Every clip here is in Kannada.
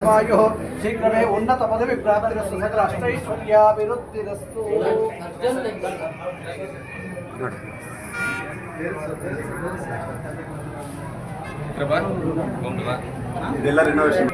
ವಾಯು ಶೀಘ್ರವೇ ಉನ್ನತ ಪದವಿ ಪ್ರಾಪ್ತಿರಸ್ತು ಸಕಲ ಅಷ್ಟೈಶ್ವರ್ಯಾಭಿವೃದ್ಧಿರಸ್ತು. ಇದೆಲ್ಲ ರಿನೋವೇಷನ್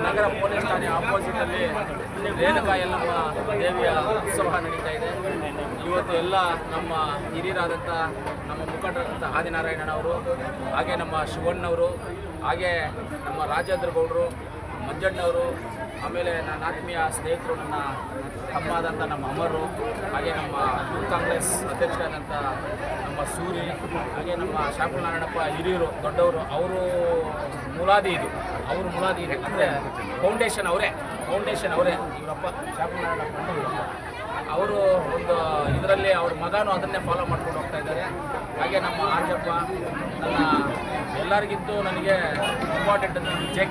ನಗರ ಪೊಲೀಸ್ ಠಾಣೆ ಆಪೋಸಿಟ್ ಅಲ್ಲಿ ರೇಣುಕಾ ಯಲ್ಲಮ್ಮ ದೇವಿಯ ಉತ್ಸವ ನಡೀತಾ ಇದೆ. ಇವತ್ತು ಎಲ್ಲ ನಮ್ಮ ಹಿರಿಯರಾದಂಥ ನಮ್ಮ ಮುಖಂಡರಾದಂಥ ಆದಿನಾರಾಯಣನವರು, ಹಾಗೆ ನಮ್ಮ ಶಿವಣ್ಣವರು, ಹಾಗೆ ನಮ್ಮ ರಾಜೇಂದ್ರ ಗೌಡರು, ಮಂಜಣ್ಣವರು, ಆಮೇಲೆ ನನ್ನ ಆತ್ಮೀಯ ಸ್ನೇಹಿತರು, ನನ್ನ ತಮ್ಮ ಆದಂಥ ನಮ್ಮ ಅಮರು, ಹಾಗೆ ನಮ್ಮ ಯೂತ್ ಕಾಂಗ್ರೆಸ್ ಅಧ್ಯಕ್ಷರಾದಂಥ ನಮ್ಮ ಸೂರಿ, ಹಾಗೆ ನಮ್ಮ ಶಾಪುರ ನಾರಾಯಣಪ್ಪ ಹಿರಿಯರು ದೊಡ್ಡವರು, ಅವರು ಮುಲಾದಿ ಅಂದರೆ ಫೌಂಡೇಶನ್ ಅವರೇ ಇವರಪ್ಪ ಶಾಪುರ ನಾರಾಯಣಪ್ಪ ಅವರು ಒಂದು ಇದರಲ್ಲಿ ಅವ್ರ ಮಗನೂ ಅದನ್ನೇ ಫಾಲೋ ಮಾಡ್ಕೊಂಡು ಹೋಗ್ತಾ ಇದ್ದಾರೆ. ಹಾಗೆ ನಮ್ಮ ಆರ್ಜಪ್ಪ, ನನ್ನ ಎಲ್ಲರಿಗಿಂತೂ ನನಗೆ ಇಂಪಾರ್ಟೆಂಟ್ ಅಂದರೆ ಜೆ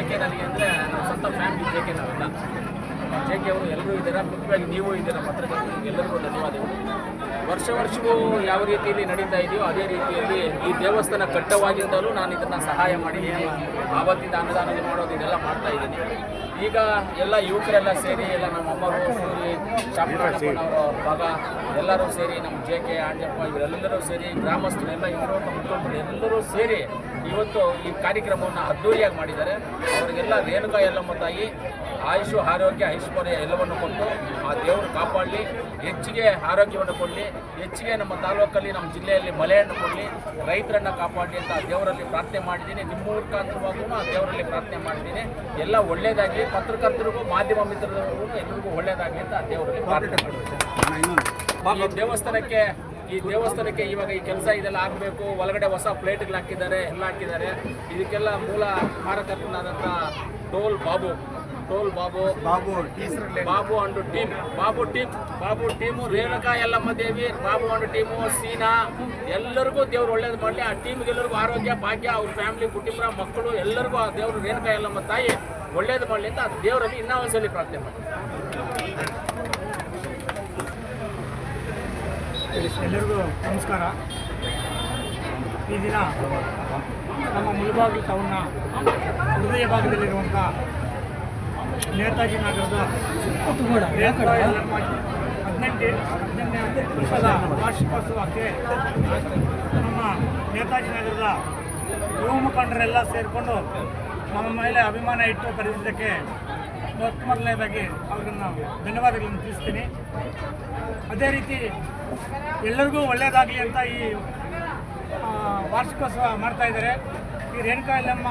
ಕೆ ನನಗೆ ಅಂದರೆ ನನ್ನ ಸ್ವಂತ ಫ್ಯಾಮಿಲಿ ಜೆ ಕೆ ನಾವೆಲ್ಲ ಜೆ ಕೆ ಅವರು ಎಲ್ಲರೂ ಇದ್ದಾರೆ. ಮುಖ್ಯವಾಗಿ ನೀವು ಇದ್ದೀರ ಪತ್ರಕರ್ತರಿಗೆ ಎಲ್ಲರಿಗೂ ಧನ್ಯವಾದಗಳು. ವರ್ಷವೂ ಯಾವ ರೀತಿಯಲ್ಲಿ ನಡೀತಾ ಇದೆಯೋ ಅದೇ ರೀತಿಯಲ್ಲಿ ಈ ದೇವಸ್ಥಾನ ಕಟ್ಟವಾಗಿದ್ದಲೂ ನಾನು ಇದನ್ನು ಸಹಾಯ ಮಾಡಿದ್ದೀನಿ. ಆವತ್ತಿಂದ ಅನ್ನದಾನ ಮಾಡೋದು ಇದೆಲ್ಲ ಮಾಡ್ತಾ ಇದ್ದೀನಿ. ಈಗ ಎಲ್ಲ ಯುವಕರೆಲ್ಲ ಸೇರಿ ಎಲ್ಲ ನಮ್ಮ ಅಮ್ಮರು, ಸೂರಿ, ಶಾಪುರಪ್ಪನವರು ಭಾಗ ಎಲ್ಲರೂ ಸೇರಿ, ನಮ್ಮ ಜೆ ಕೆ ಆಂಜಪ್ಪ ಇವರೆಲ್ಲರೂ ಸೇರಿ, ಗ್ರಾಮಸ್ಥರೆಲ್ಲ ಇವರು ಮುಖಂಡರು ಎಲ್ಲರೂ ಸೇರಿ ಇವತ್ತು ಈ ಕಾರ್ಯಕ್ರಮವನ್ನು ಅದ್ದೂರಿಯಾಗಿ ಮಾಡಿದ್ದಾರೆ. ಅವರಿಗೆಲ್ಲ ರೇಣುಕಾ ಯಲ್ಲಮ್ಮ ತಾಯಿ ಆಯುಷು, ಆರೋಗ್ಯ, ಐಶ್ವರ್ಯ ಎಲ್ಲವನ್ನು ಕೊಟ್ಟು ಆ ದೇವರು ಕಾಪಾಡಲಿ, ಹೆಚ್ಚಿಗೆ ಆರೋಗ್ಯವನ್ನು ಕೊಡಲಿ, ಹೆಚ್ಚಿಗೆ ನಮ್ಮ ತಾಲೂಕಲ್ಲಿ ನಮ್ಮ ಜಿಲ್ಲೆಯಲ್ಲಿ ಮಳೆಯನ್ನು ಕೊಡಲಿ, ರೈತರನ್ನು ಕಾಪಾಡಲಿ ಅಂತ ದೇವರಲ್ಲಿ ಪ್ರಾರ್ಥನೆ ಮಾಡಿದ್ದೀನಿ. ನಿಮ್ಮ ಮುಖಾಂತರವಾಗೂ ಆ ದೇವರಲ್ಲಿ ಪ್ರಾರ್ಥನೆ ಮಾಡಿದ್ದೀನಿ. ಎಲ್ಲ ಒಳ್ಳೆಯದಾಗಲಿ, ಪತ್ರಕರ್ತರಿಗೂ ಮಾಧ್ಯಮ ಮಿತ್ರರಿಗೂ ಎಲ್ಲರಿಗೂ ಒಳ್ಳೆಯದಾಗಲಿ ಅಂತ ಆ ದೇವರಲ್ಲಿ ಪ್ರಾರ್ಥನೆ ಮಾಡಿದ್ದೀನಿ. ಈ ದೇವಸ್ಥಾನಕ್ಕೆ ಇವಾಗ ಈ ಕೆಲಸ ಇದೆಲ್ಲ ಆಗಬೇಕು. ಒಳಗಡೆ ಹೊಸ ಪ್ಲೇಟ್ಗಳು ಹಾಕಿದ್ದಾರೆ, ಎಲ್ಲ ಹಾಕಿದ್ದಾರೆ. ಇದಕ್ಕೆಲ್ಲ ಮೂಲ ಕಾರಕರ್ತನಾದಂಥ toll Babu and team Renuka Yellamma Devi, Babu and team, Seena, ಎಲ್ಲರಿಗೂ ದೇವ್ರು ಒಳ್ಳೇದು ಮಾಡಲಿ. ಆ ಟೀಮ್ಗೆಲ್ಲರಿಗೂ ಆರೋಗ್ಯ, ಭಾಗ್ಯ, ಅವ್ರ ಫ್ಯಾಮಿಲಿ, ಕುಟುಂಬ, ಮಕ್ಕಳು ಎಲ್ಲರಿಗೂ ಆ ದೇವರು ರೇಣುಕಾ ಯಲ್ಲಮ್ಮ ತಾಯಿ ಒಳ್ಳೇದು ಮಾಡಲಿ ಅಂತ ಆ ದೇವರಲ್ಲಿ ಇನ್ನೂ ಒಂದ್ಸಲಿ ಪ್ರಾರ್ಥನೆ ಮಾಡಿ. ಎಲ್ಲರಿಗೂ ನಮಸ್ಕಾರ. ಈ ದಿನ ನಮ್ಮ ಮುಳಬಾಗಿಲು ಟೌನ್ನ ಹೃದಯ ಭಾಗದಲ್ಲಿರುವಂಥ ನೇತಾಜಿ ನಗರದ 18ನೇ ವರ್ಷದ ವಾರ್ಷಿಕೋತ್ಸವಕ್ಕೆ ನಮ್ಮ ನೇತಾಜಿ ನಗರದ ಯುವ ಮುಖಂಡರೆಲ್ಲ ಸೇರಿಕೊಂಡು ನಮ್ಮ ಮೇಲೆ ಅಭಿಮಾನ ಇಟ್ಟು ಕರೆದಿದ್ದಕ್ಕೆ ಮೊದಲನೇದಾಗಿ ಅವ್ರನ್ನ ಧನ್ಯವಾದಗಳನ್ನು ತಿಳಿಸ್ತೀನಿ. ಅದೇ ರೀತಿ ಎಲ್ಲರಿಗೂ ಒಳ್ಳೆಯದಾಗಲಿ ಅಂತ ಈ ವಾರ್ಷಿಕೋತ್ಸವ ಮಾಡ್ತಾಯಿದ್ದಾರೆ. ಈ ರೇಣುಕಾ ಯಲ್ಲಮ್ಮ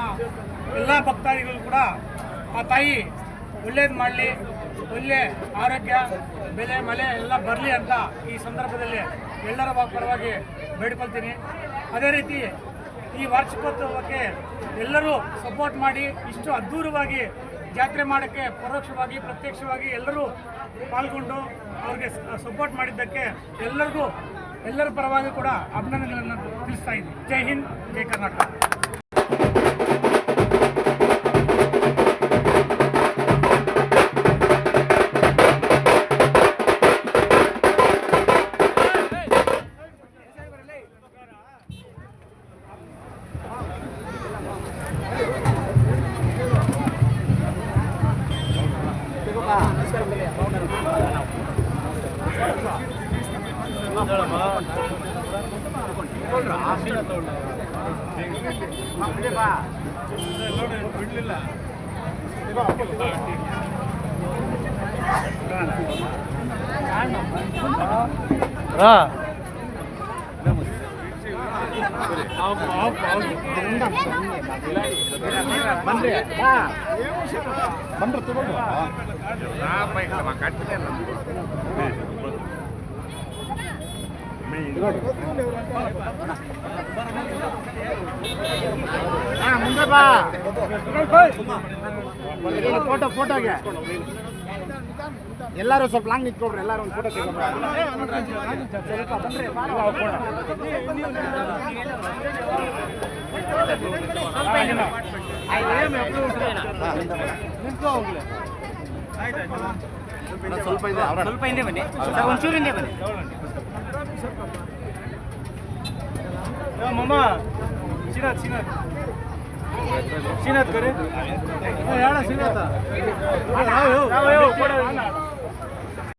ಎಲ್ಲ ಭಕ್ತಾದಿಗಳು ಕೂಡ ಆ ತಾಯಿ ಒಳ್ಳೇದು ಮಾಡಲಿ, ಒಳ್ಳೆ ಆರೋಗ್ಯ, ಬೆಲೆ ಮಳೆ ಎಲ್ಲ ಬರಲಿ ಅಂತ ಈ ಸಂದರ್ಭದಲ್ಲಿ ಎಲ್ಲರ ಪರವಾಗಿ ಬೇಡ್ಕೊಳ್ತೀನಿ. ಅದೇ ರೀತಿ ಈ ವಾರ್ಷಿಕೋತ್ಸವಕ್ಕೆ ಎಲ್ಲರೂ ಸಪೋರ್ಟ್ ಮಾಡಿ ಇಷ್ಟು ಅದ್ಧೂರವಾಗಿ ಜಾತ್ರೆ ಮಾಡೋಕ್ಕೆ ಪರೋಕ್ಷವಾಗಿ ಪ್ರತ್ಯಕ್ಷವಾಗಿ ಎಲ್ಲರೂ ಪಾಲ್ಗೊಂಡು ಅವ್ರಿಗೆ ಸಪೋರ್ಟ್ ಮಾಡಿದ್ದಕ್ಕೆ ಎಲ್ಲರ ಪರವಾಗಿ ಕೂಡ ಅಭಿನಂದನೆಗಳನ್ನು ತಿಳಿಸ್ತಾ ಇದ್ದೀನಿ. ಜೈ ಹಿಂದ್, ಜೈ ಕರ್ನಾಟಕ. ರಾ ಮುಂದೆ ಬಾ ಫೋಟೋಗೆ ಎಲ್ಲರೂ ಸ್ವಲ್ಪ ಲಾಂಗ್ ನಿಂತ್ಕೊಡ್ರಿ ಎಲ್ಲರೂ ಒಂದು ಫೋಟೋ ಸ್ವಲ್ಪ ಹಿಂದೆ ಬನ್ನಿ ಒಂಚೂರು ಹಿಂದೆ ಬನ್ನಿ ಮಮ್ಮ ಶ್ರೀನಾಥ್ ಕರೆ ಶ್ರೀನಾಥ